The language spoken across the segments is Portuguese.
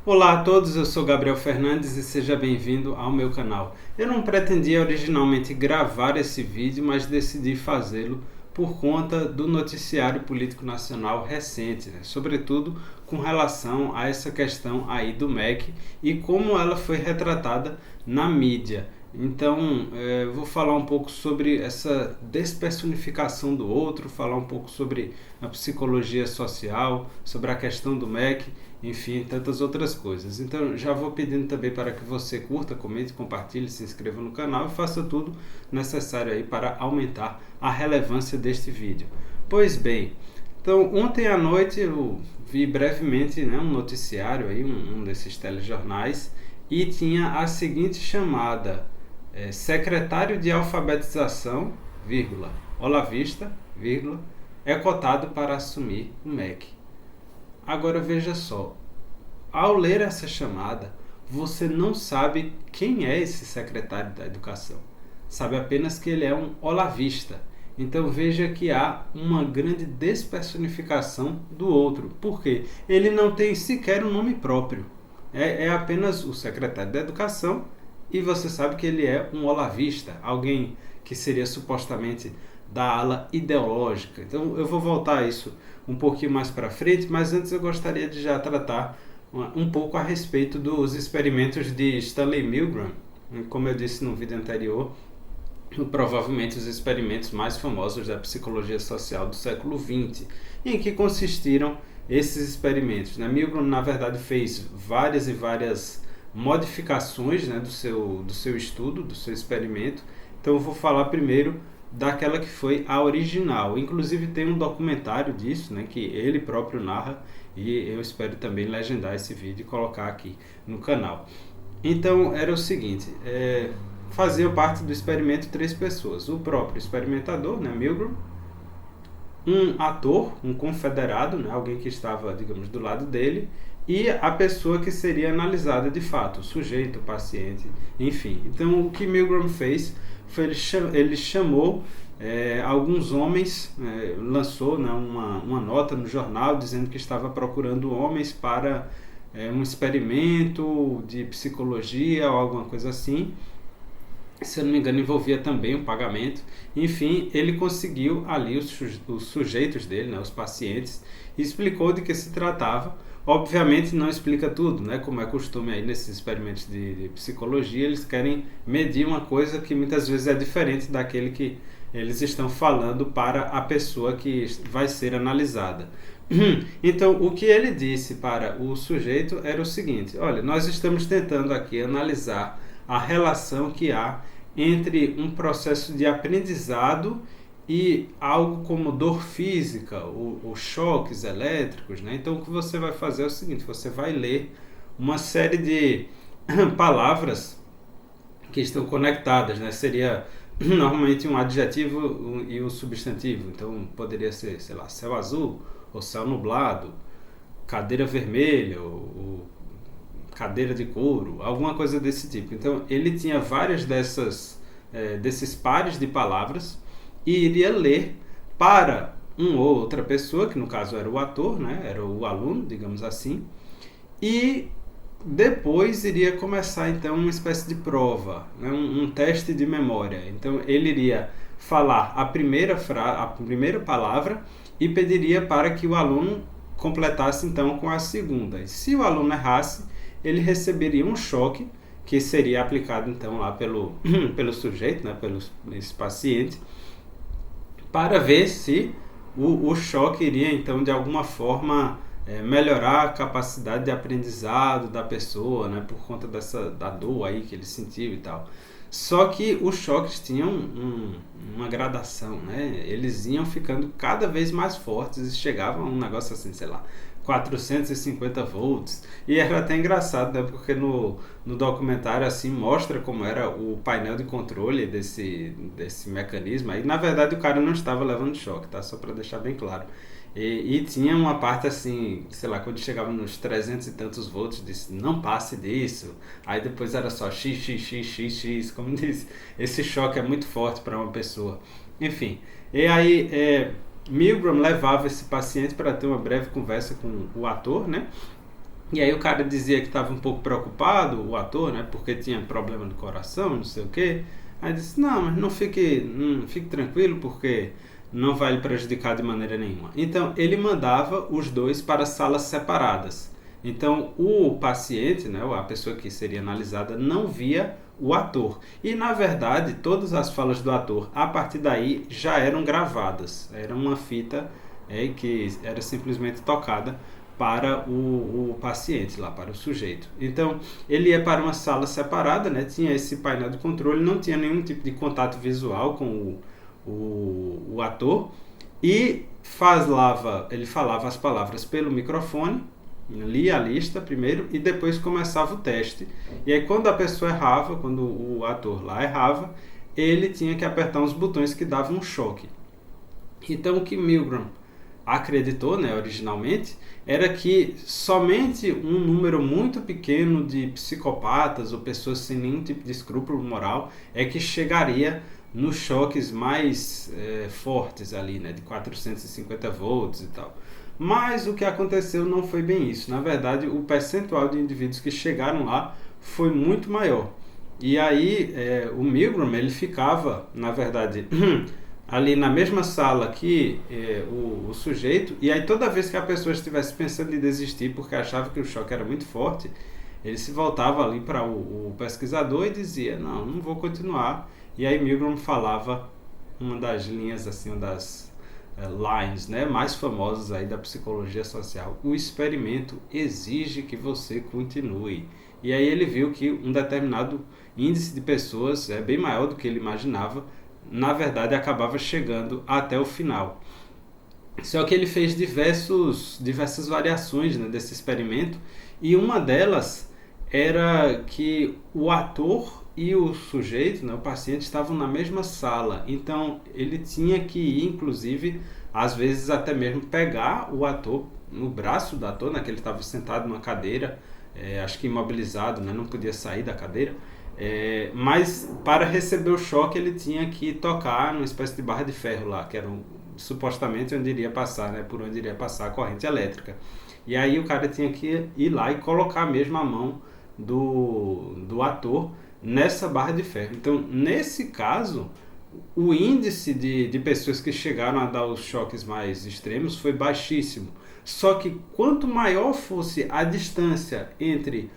Olá a todos, eu sou Gabriel Fernandes e seja bem-vindo ao meu canal. Eu não pretendia originalmente gravar esse vídeo, mas decidi fazê-lo por conta do noticiário político nacional recente, né? Sobretudo com relação a essa questão aí do MEC e como ela foi retratada na mídia. Então, eu vou falar um pouco sobre essa despersonificação do outro, falar um pouco sobre a psicologia social, sobre a questão do MEC, enfim, tantas outras coisas. Então, já vou pedindo também para que você curta, comente, compartilhe, se inscreva no canal e faça tudo necessário aí para aumentar a relevância deste vídeo. Pois bem, então ontem à noite eu vi brevemente, né, um noticiário aí, um desses telejornais, e tinha a seguinte chamada: secretário de alfabetização, vírgula, olavista, vírgula, é cotado para assumir o MEC. Agora veja só, ao ler essa chamada, você não sabe quem é esse secretário da educação. Sabe apenas que ele é um olavista. Então veja que há uma grande despersonificação do outro. Por quê? Ele não tem sequer um nome próprio. É apenas o secretário da educação e você sabe que ele é um olavista, alguém que seria supostamente da ala ideológica. Então eu vou voltar a isso um pouquinho mais para frente, mas antes eu gostaria de já tratar um pouco a respeito dos experimentos de Stanley Milgram. Como eu disse no vídeo anterior, provavelmente os experimentos mais famosos da psicologia social do século XX. Em que consistiram esses experimentos? Milgram, na verdade, fez várias e várias modificações, né, do seu estudo, do seu experimento. Então eu vou falar primeiro daquela que foi a original. Inclusive tem um documentário disso, né, que ele próprio narra, e eu espero também legendar esse vídeo e colocar aqui no canal. Então era o seguinte, faziam parte do experimento 3 pessoas: o próprio experimentador, né, Milgram, um ator, um confederado, né, alguém que estava, digamos, do lado dele, e a pessoa que seria analisada de fato, o sujeito, o paciente, enfim. Então o que Milgram fez foi ele chamou alguns homens, lançou, né, uma nota no jornal dizendo que estava procurando homens para um experimento de psicologia ou alguma coisa assim. Se eu não me engano, envolvia também o pagamento. Enfim, ele conseguiu ali os sujeitos dele, né, os pacientes, e explicou de que se tratava. Obviamente não explica tudo, né? Como é costume aí nesses experimentos de psicologia, eles querem medir uma coisa que muitas vezes é diferente daquele que eles estão falando para a pessoa que vai ser analisada. Então, o que ele disse para o sujeito era o seguinte: olha, nós estamos tentando aqui analisar a relação que há entre um processo de aprendizado e algo como dor física, ou choques elétricos, né? Então o que você vai fazer é o seguinte: você vai ler uma série de palavras que estão conectadas, né? Seria normalmente um adjetivo e um substantivo. Então poderia ser, sei lá, céu azul ou céu nublado, cadeira vermelha ou cadeira de couro, alguma coisa desse tipo. Então ele tinha várias desses pares de palavras e iria ler para uma ou outra pessoa, que no caso era o ator, né? Era o aluno, digamos assim, e depois iria começar então uma espécie de prova, né? Um teste de memória. Então ele iria falar a primeira palavra e pediria para que o aluno completasse então com a segunda. E se o aluno errasse, ele receberia um choque que seria aplicado então lá pelo sujeito, né? Esse paciente, para ver se o choque iria então de alguma forma melhorar a capacidade de aprendizado da pessoa, né, por conta da dor aí que ele sentiu e tal. Só que os choques tinham uma gradação, né? Eles iam ficando cada vez mais fortes e chegavam a um negócio assim, sei lá, 450 volts. E era até engraçado, né? Porque no documentário assim mostra como era o painel de controle desse mecanismo. Aí na verdade o cara não estava levando choque, tá? Só para deixar bem claro. E tinha uma parte assim, sei lá, quando chegava nos 300 e tantos volts, disse, não passe disso. Aí depois era só x, x, x, x, x, como disse, esse choque é muito forte para uma pessoa. Enfim, e aí Milgram levava esse paciente para ter uma breve conversa com o ator, né? E aí o cara dizia que estava um pouco preocupado, o ator, né, porque tinha problema no coração, não sei o quê. Aí disse, não, mas não fique tranquilo, porque não vai lhe prejudicar de maneira nenhuma. Então ele mandava os dois para salas separadas. Então o paciente, né, a pessoa que seria analisada, não via o ator. E na verdade todas as falas do ator a partir daí já eram gravadas. Era uma fita que era simplesmente tocada para o paciente, lá para o sujeito. Então, ele ia para uma sala separada, né? Tinha esse painel de controle, não tinha nenhum tipo de contato visual com o ator, e ele falava as palavras pelo microfone, lia a lista primeiro e depois começava o teste. E aí quando a pessoa errava, quando o ator lá errava, ele tinha que apertar uns botões que davam um choque. Então o que Milgram acreditou, né, originalmente, era que somente um número muito pequeno de psicopatas ou pessoas sem nenhum tipo de escrúpulo moral é que chegaria nos choques mais fortes ali, né, de 450 volts e tal. Mas o que aconteceu não foi bem isso. Na verdade, o percentual de indivíduos que chegaram lá foi muito maior. E aí o Milgram, ele ficava, na verdade, ali na mesma sala que o sujeito, e aí toda vez que a pessoa estivesse pensando em desistir porque achava que o choque era muito forte, ele se voltava ali para o pesquisador e dizia, não vou continuar. E aí Milgram falava uma das linhas, assim, uma das lines, né, mais famosas aí da psicologia social: o experimento exige que você continue. E aí ele viu que um determinado índice de pessoas, bem maior do que ele imaginava, na verdade acabava chegando até o final. Só que ele fez diversas variações, né, desse experimento, e uma delas era que o ator e o sujeito, né, o paciente, estavam na mesma sala. Então ele tinha que ir, inclusive, às vezes até mesmo pegar o ator no braço do ator, né, que ele estava sentado numa cadeira, acho que imobilizado, né, não podia sair da cadeira. Mas para receber o choque ele tinha que tocar numa espécie de barra de ferro lá, que era supostamente onde iria passar, né, por onde iria passar a corrente elétrica. E aí o cara tinha que ir lá e colocar mesmo a mão do ator nessa barra de ferro. Então, nesse caso, o índice de pessoas que chegaram a dar os choques mais extremos foi baixíssimo. Só que quanto maior fosse a distância entre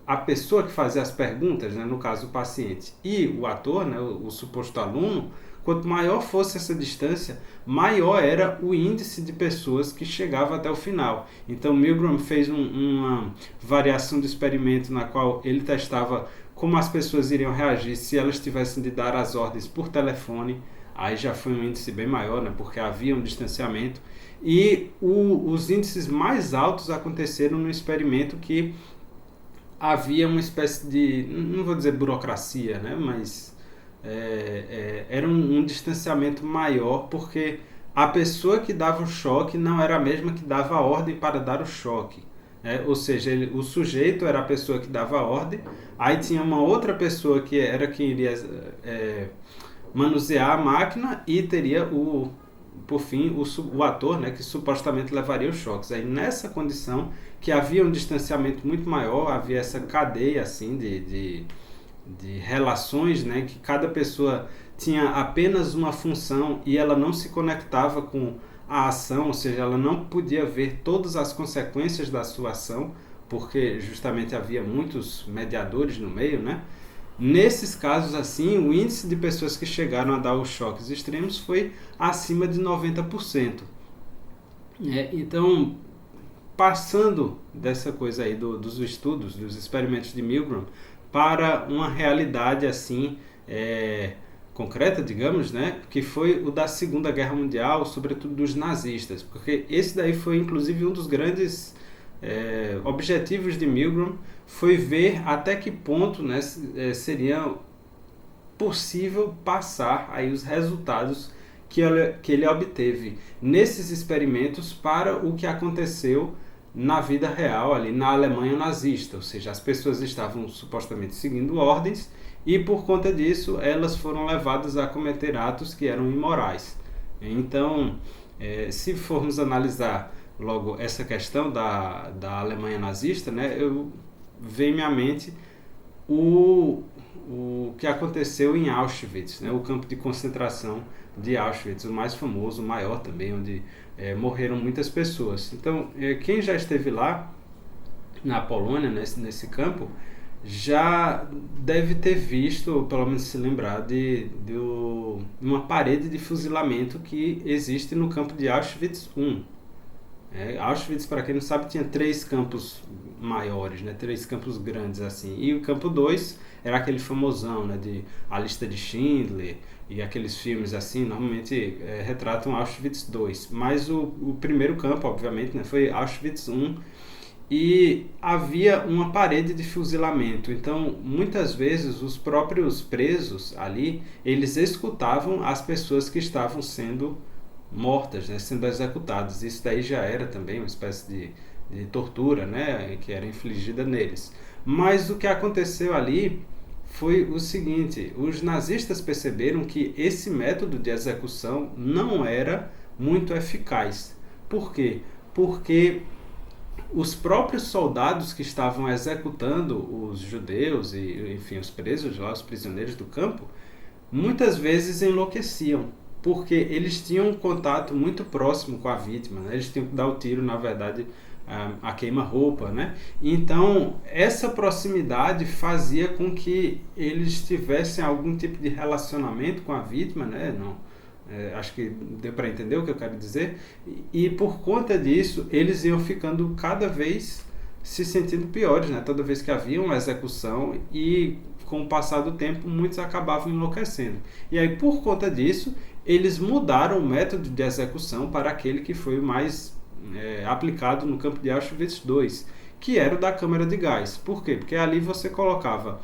a pessoa que fazia as perguntas, né, no caso o paciente, e o ator, né, o suposto aluno, quanto maior fosse essa distância, maior era o índice de pessoas que chegava até o final. Então Milgram fez uma variação do experimento na qual ele testava como as pessoas iriam reagir se elas tivessem de dar as ordens por telefone. Aí já foi um índice bem maior, né, porque havia um distanciamento. E os índices mais altos aconteceram no experimento que havia uma espécie de, não vou dizer burocracia, né, mas era um distanciamento maior, porque a pessoa que dava o choque não era a mesma que dava a ordem para dar o choque. Ou seja, o sujeito era a pessoa que dava a ordem, aí tinha uma outra pessoa que era quem iria manusear a máquina, e teria por fim o ator, né, que supostamente levaria os choques. Aí nessa condição que havia um distanciamento muito maior, havia essa cadeia assim de relações, né, que cada pessoa tinha apenas uma função e ela não se conectava com a ação, ou seja, ela não podia ver todas as consequências da sua ação, porque justamente havia muitos mediadores no meio, né? Nesses casos assim, o índice de pessoas que chegaram a dar os choques extremos foi acima de 90%. Então, passando dessa coisa aí dos estudos, dos experimentos de Milgram, para uma realidade assim concreta, digamos, né, que foi o da Segunda Guerra Mundial, sobretudo dos nazistas, porque esse daí foi inclusive um dos grandes objetivos de Milgram, foi ver até que ponto, né, seria possível passar aí os resultados que ele obteve nesses experimentos para o que aconteceu na vida real ali na Alemanha nazista, ou seja, as pessoas estavam supostamente seguindo ordens e por conta disso elas foram levadas a cometer atos que eram imorais. Então, se formos analisar logo essa questão da Alemanha nazista, né, vem à minha mente o que aconteceu em Auschwitz, né, o campo de concentração de Auschwitz, o mais famoso, o maior também, onde morreram muitas pessoas. Então, quem já esteve lá, na Polônia, nesse campo, já deve ter visto, ou pelo menos se lembrar, de uma parede de fuzilamento que existe no campo de Auschwitz I. Auschwitz, para quem não sabe, tinha 3 campos maiores, né? 3 campos grandes assim. E o campo 2 era aquele famosão, né? De A Lista de Schindler e aqueles filmes assim, normalmente retratam Auschwitz II. Mas o primeiro campo, obviamente, né? Foi Auschwitz I. E havia uma parede de fuzilamento. Então, muitas vezes, os próprios presos ali, eles escutavam as pessoas que estavam sendo mortas, né, sendo executadas. Isso daí já era também uma espécie de tortura, né, que era infligida neles. Mas o que aconteceu ali foi o seguinte: os nazistas perceberam que esse método de execução não era muito eficaz. Por quê? Porque os próprios soldados que estavam executando os judeus e, enfim, os presos lá, os prisioneiros do campo, muitas vezes enlouqueciam, porque eles tinham um contato muito próximo com a vítima, né? Eles tinham que dar o tiro, na verdade, a queima-roupa, né? Então, essa proximidade fazia com que eles tivessem algum tipo de relacionamento com a vítima, né? Não, acho que deu para entender o que eu quero dizer. E por conta disso, eles iam ficando cada vez se sentindo piores, né? Toda vez que havia uma execução, e com o passar do tempo, muitos acabavam enlouquecendo. E aí, por conta disso, eles mudaram o método de execução para aquele que foi o mais aplicado no campo de Auschwitz II, que era o da câmara de gás. Por quê? Porque ali você colocava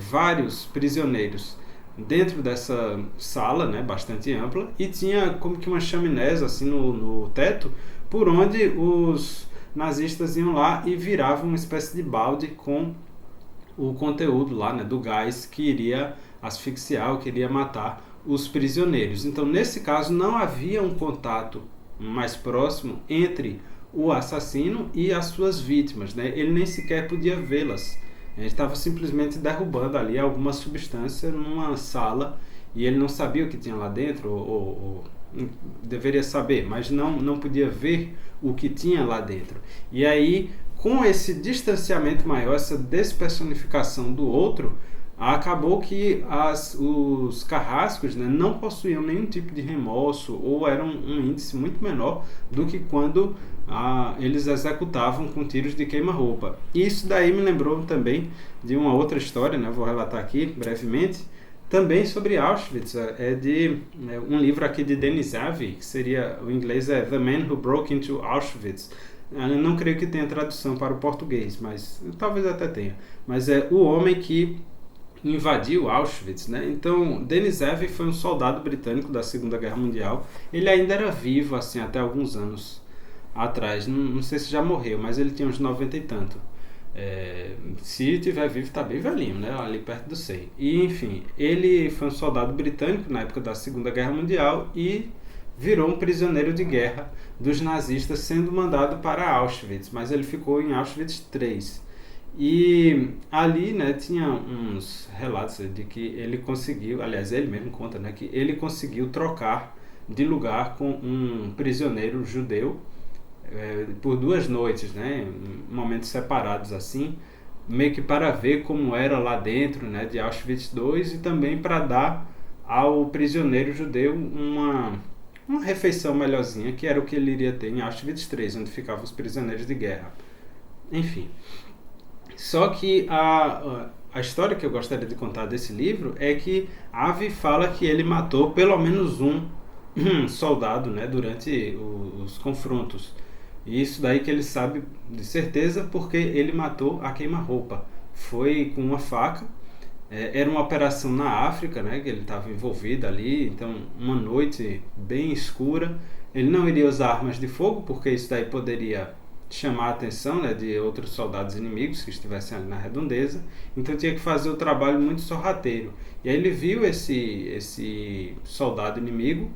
vários prisioneiros dentro dessa sala, né, bastante ampla, e tinha como que uma chaminé assim no teto, por onde os nazistas iam lá e viravam uma espécie de balde com o conteúdo lá, né, do gás que iria asfixiar ou que iria matar os prisioneiros. Então, nesse caso, não havia um contato mais próximo entre o assassino e as suas vítimas, né? Ele nem sequer podia vê-las. Ele estava simplesmente derrubando ali alguma substância numa sala, e ele não sabia o que tinha lá dentro, ou deveria saber, mas não podia ver o que tinha lá dentro. E aí, com esse distanciamento maior, essa despersonificação do outro, acabou que os carrascos, né, não possuíam nenhum tipo de remorso, ou eram um índice muito menor do que quando eles executavam com tiros de queima-roupa. Isso daí me lembrou também de uma outra história, né, vou relatar aqui brevemente, também sobre Auschwitz. De um livro aqui de Denis Avey, que seria, o inglês é The Man Who Broke into Auschwitz. Eu não creio que tenha tradução para o português, mas talvez até tenha. Mas é O Homem que Invadiu Auschwitz, né? Então, Denis Avey foi um soldado britânico da Segunda Guerra Mundial. Ele ainda era vivo, assim, até alguns anos atrás. Não sei se já morreu, mas ele tinha uns 90 e tanto. Se estiver vivo, está bem velhinho, né? Ali perto do 100. E, enfim, ele foi um soldado britânico na época da Segunda Guerra Mundial e virou um prisioneiro de guerra dos nazistas, sendo mandado para Auschwitz, mas ele ficou em Auschwitz III. E ali, né, tinha uns relatos de que ele conseguiu, aliás, ele mesmo conta, né, que ele conseguiu trocar de lugar com um prisioneiro judeu por 2 noites, né, em momentos separados assim, meio que para ver como era lá dentro, né, de Auschwitz II, e também para dar ao prisioneiro judeu uma refeição melhorzinha, que era o que ele iria ter em Auschwitz III, onde ficavam os prisioneiros de guerra. Enfim. Só que a história que eu gostaria de contar desse livro é que Avey fala que ele matou pelo menos um soldado, né, durante os confrontos. E isso daí que ele sabe de certeza, porque ele matou a queima-roupa. Foi com uma faca. Era uma operação na África, né, que ele estava envolvido ali, então uma noite bem escura. Ele não iria usar armas de fogo, porque isso daí poderia chamar a atenção, né, de outros soldados inimigos que estivessem ali na redondeza. Então tinha que fazer o trabalho muito sorrateiro. E aí ele viu esse soldado inimigo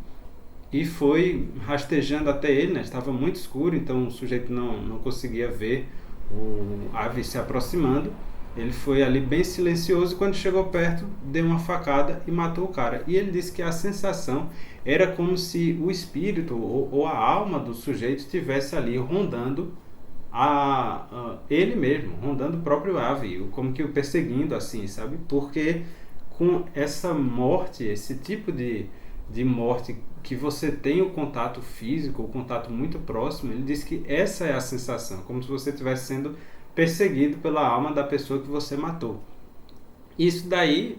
e foi rastejando até ele, né? Estava muito escuro, então o sujeito não conseguia ver o ave se aproximando. Ele foi ali bem silencioso e quando chegou perto, deu uma facada e matou o cara. E ele disse que a sensação era como se o espírito ou a alma do sujeito estivesse ali rondando ele mesmo, rondando o próprio ave, como que o perseguindo assim, sabe? Porque com essa morte, esse tipo de morte que você tem o contato físico, o contato muito próximo, ele diz que essa é a sensação, como se você estivesse sendo perseguido pela alma da pessoa que você matou. Isso daí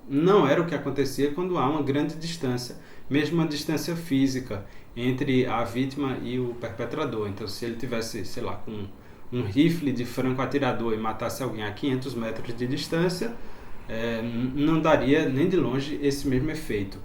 não era o que acontecia quando há uma grande distância, mesmo uma distância física entre a vítima e o perpetrador. Então, se ele tivesse, sei lá, com um rifle de franco-atirador e matasse alguém a 500 metros de distância, não daria nem de longe esse mesmo efeito.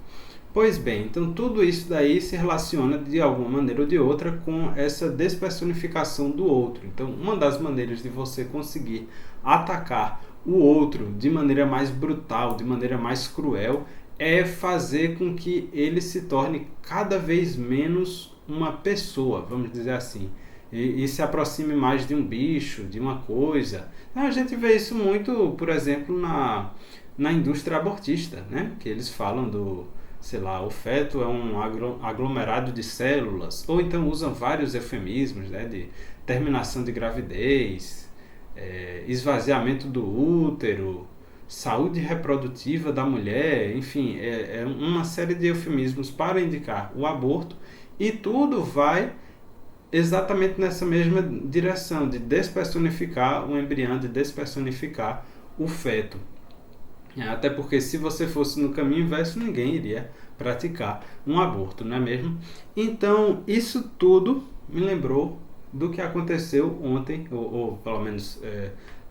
Pois bem, então tudo isso daí se relaciona de alguma maneira ou de outra com essa despersonificação do outro. Então, uma das maneiras de você conseguir atacar o outro de maneira mais brutal, de maneira mais cruel, é fazer com que ele se torne cada vez menos uma pessoa, vamos dizer assim, e se aproxime mais de um bicho, de uma coisa. A gente vê isso muito, por exemplo, na indústria abortista, né? Que eles falam do, sei lá, o feto é um aglomerado de células, ou então usam vários eufemismos, né, de terminação de gravidez, esvaziamento do útero, saúde reprodutiva da mulher, enfim, é uma série de eufemismos para indicar o aborto, e tudo vai exatamente nessa mesma direção, de despersonificar o embrião, de despersonificar o feto. Até porque se você fosse no caminho inverso, ninguém iria praticar um aborto, não é mesmo? Então, isso tudo me lembrou do que aconteceu ontem, ou pelo menos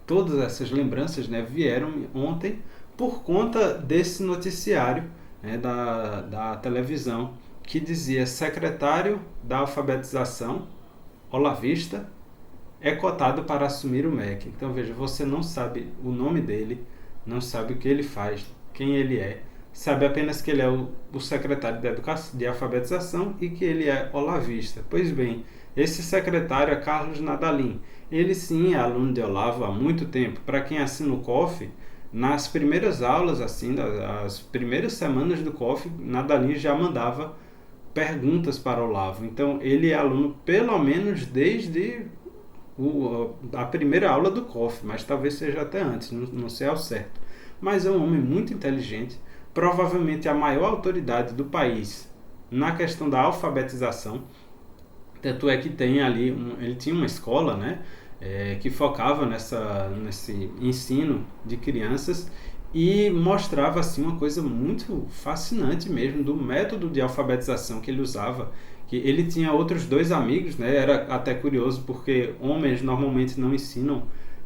todas essas lembranças, né, vieram ontem por conta desse noticiário, né, da televisão, que dizia: secretário da alfabetização, olavista, é cotado para assumir o MEC. Então veja, você não sabe o nome dele, não sabe o que ele faz, quem ele é, sabe apenas que ele é o secretário de alfabetização e que ele é olavista. Pois bem, esse secretário é Carlos Nadalim. Ele sim é aluno de Olavo há muito tempo. Para quem assina o COF, nas primeiras aulas, assim, as primeiras semanas do COF, Nadalim já mandava perguntas para Olavo. Então ele é aluno pelo menos desde a primeira aula do COF, mas talvez seja até antes, não sei ao certo. Mas é um homem muito inteligente, provavelmente a maior autoridade do país na questão da alfabetização. Tanto é que tem ali, ele tinha uma escola, né, que focava nesse ensino de crianças e mostrava assim uma coisa muito fascinante mesmo do método de alfabetização que ele usava. Que ele tinha outros dois amigos, né? Era até curioso porque homens normalmente não ensinam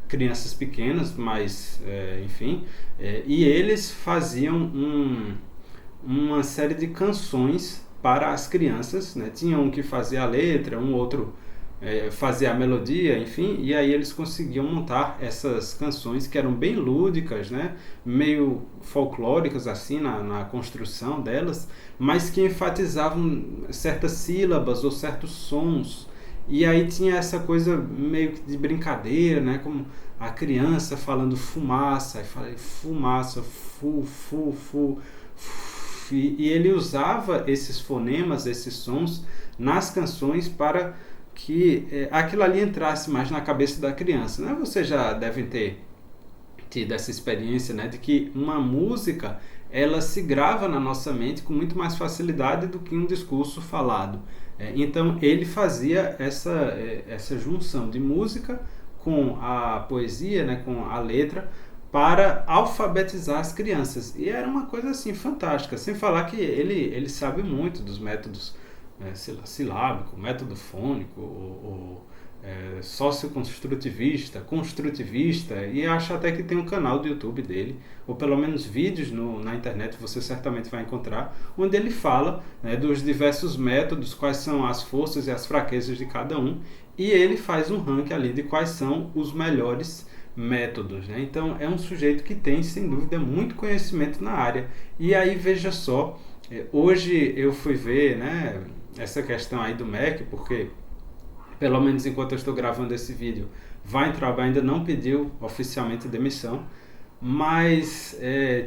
crianças pequenas, mas enfim, e eles faziam uma série de canções para as crianças, né? Tinha um que fazia a letra, um outro fazia a melodia, enfim, e aí eles conseguiam montar essas canções que eram bem lúdicas, né? Meio folclóricas assim na construção delas, mas que enfatizavam certas sílabas ou certos sons. E aí tinha essa coisa meio que de brincadeira, né? Como a criança falando fumaça, e fala fumaça, fu. E ele usava esses fonemas, esses sons nas canções para que aquilo ali entrasse mais na cabeça da criança, né? Vocês já devem ter tido essa experiência, né, de que uma música ela se grava na nossa mente com muito mais facilidade do que um discurso falado. Então ele fazia essa junção de música com a poesia, né, com a letra, para alfabetizar as crianças. E era uma coisa assim fantástica, sem falar que ele sabe muito dos métodos silábico, método fônico, socioconstrutivista, construtivista, e acho até que tem um canal do YouTube dele, ou pelo menos vídeos na internet você certamente vai encontrar, onde ele fala, né, dos diversos métodos, quais são as forças e as fraquezas de cada um, e ele faz um ranking ali de quais são os melhores métodos, né? Então é um sujeito que tem sem dúvida muito conhecimento na área. E aí veja só Hoje eu fui ver, né, essa questão aí do MEC, porque pelo menos enquanto eu estou gravando esse vídeo, Weintraub ainda não pediu oficialmente demissão, mas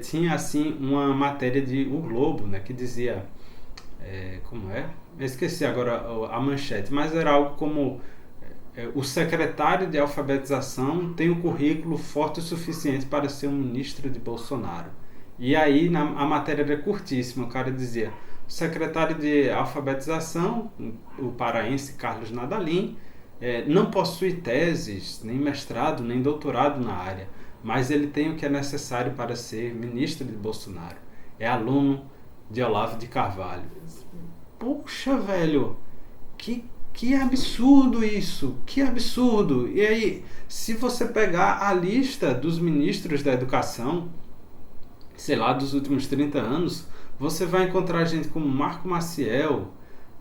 tinha assim uma matéria de O Globo, né, que dizia, como é? Eu esqueci agora a manchete, mas era algo como o secretário de alfabetização tem um currículo forte o suficiente para ser um ministro de Bolsonaro. E aí a matéria era curtíssima, o cara dizia: o secretário de alfabetização, o paraense Carlos Nadalim, não possui teses, nem mestrado, nem doutorado na área, mas ele tem o que é necessário para ser ministro de Bolsonaro. É aluno de Olavo de Carvalho. Poxa, velho, que, que absurdo isso! Que absurdo! E aí, se você pegar a lista dos ministros da educação, sei lá, dos últimos 30 anos, você vai encontrar gente como Marco Maciel,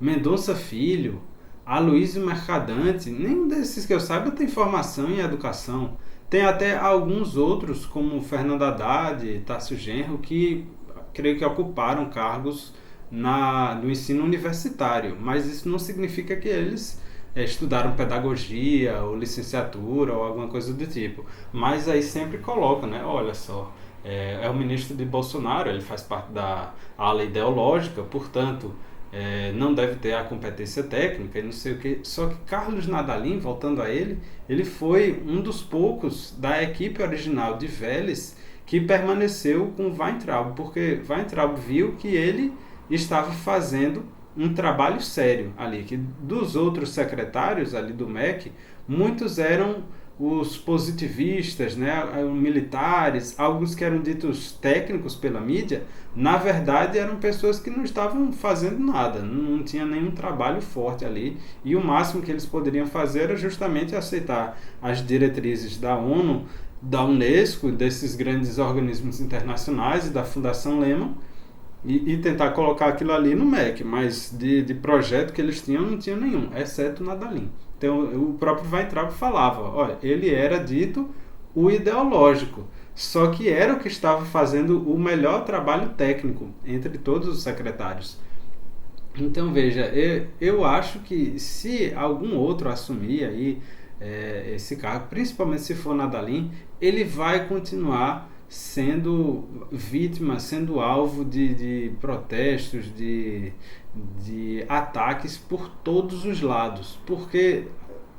Mendonça Filho, Aloysio Mercadante. Nenhum desses que eu saiba tem formação em educação. Tem até alguns outros, como Fernando Haddad e Tássio Genro, que creio que ocuparam cargos no ensino universitário, mas isso não significa que eles estudaram pedagogia ou licenciatura ou alguma coisa do tipo. Mas aí sempre colocam, né? Olha só, é o ministro de Bolsonaro, ele faz parte da ala ideológica, portanto, não deve ter a competência técnica e não sei o que. Só que Carlos Nadalim, voltando a ele foi um dos poucos da equipe original de Vélez que permaneceu com Weintraub, porque Weintraub viu que ele estava fazendo um trabalho sério ali, que dos outros secretários ali do MEC, muitos eram os positivistas, né, militares, alguns que eram ditos técnicos pela mídia, na verdade eram pessoas que não estavam fazendo nada, não tinha nenhum trabalho forte ali, e o máximo que eles poderiam fazer era justamente aceitar as diretrizes da ONU, da Unesco, desses grandes organismos internacionais e da Fundação Lehman, e tentar colocar aquilo ali no MEC, mas de projeto que eles tinham, não tinha nenhum, exceto o Nadalim. Então o próprio Weintraub falava, olha, ele era dito o ideológico, só que era o que estava fazendo o melhor trabalho técnico entre todos os secretários. Então veja, eu acho que se algum outro assumir aí esse cargo, principalmente se for Nadalim, ele vai continuar sendo vítima, sendo alvo de protestos, de ataques por todos os lados, porque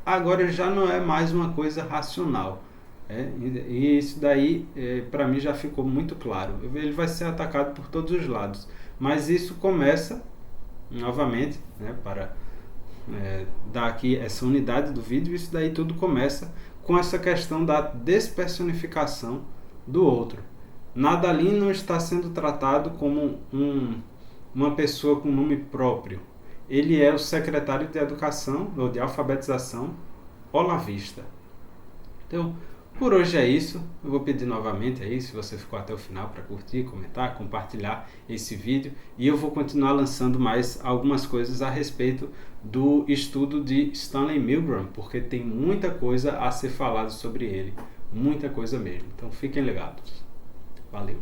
agora já não é mais uma coisa racional. E isso daí, para mim, já ficou muito claro. Ele vai ser atacado por todos os lados. Mas isso começa, novamente, né, para dar aqui essa unidade do vídeo, isso daí tudo começa com essa questão da despersonificação do outro. Nadalim não está sendo tratado como uma pessoa com nome próprio. Ele é o secretário de Educação ou de Alfabetização olavista. Então, por hoje é isso. Eu vou pedir novamente aí, se você ficou até o final, para curtir, comentar, compartilhar esse vídeo. E eu vou continuar lançando mais algumas coisas a respeito do estudo de Stanley Milgram, porque tem muita coisa a ser falado sobre ele. Muita coisa mesmo. Então fiquem ligados. Valeu.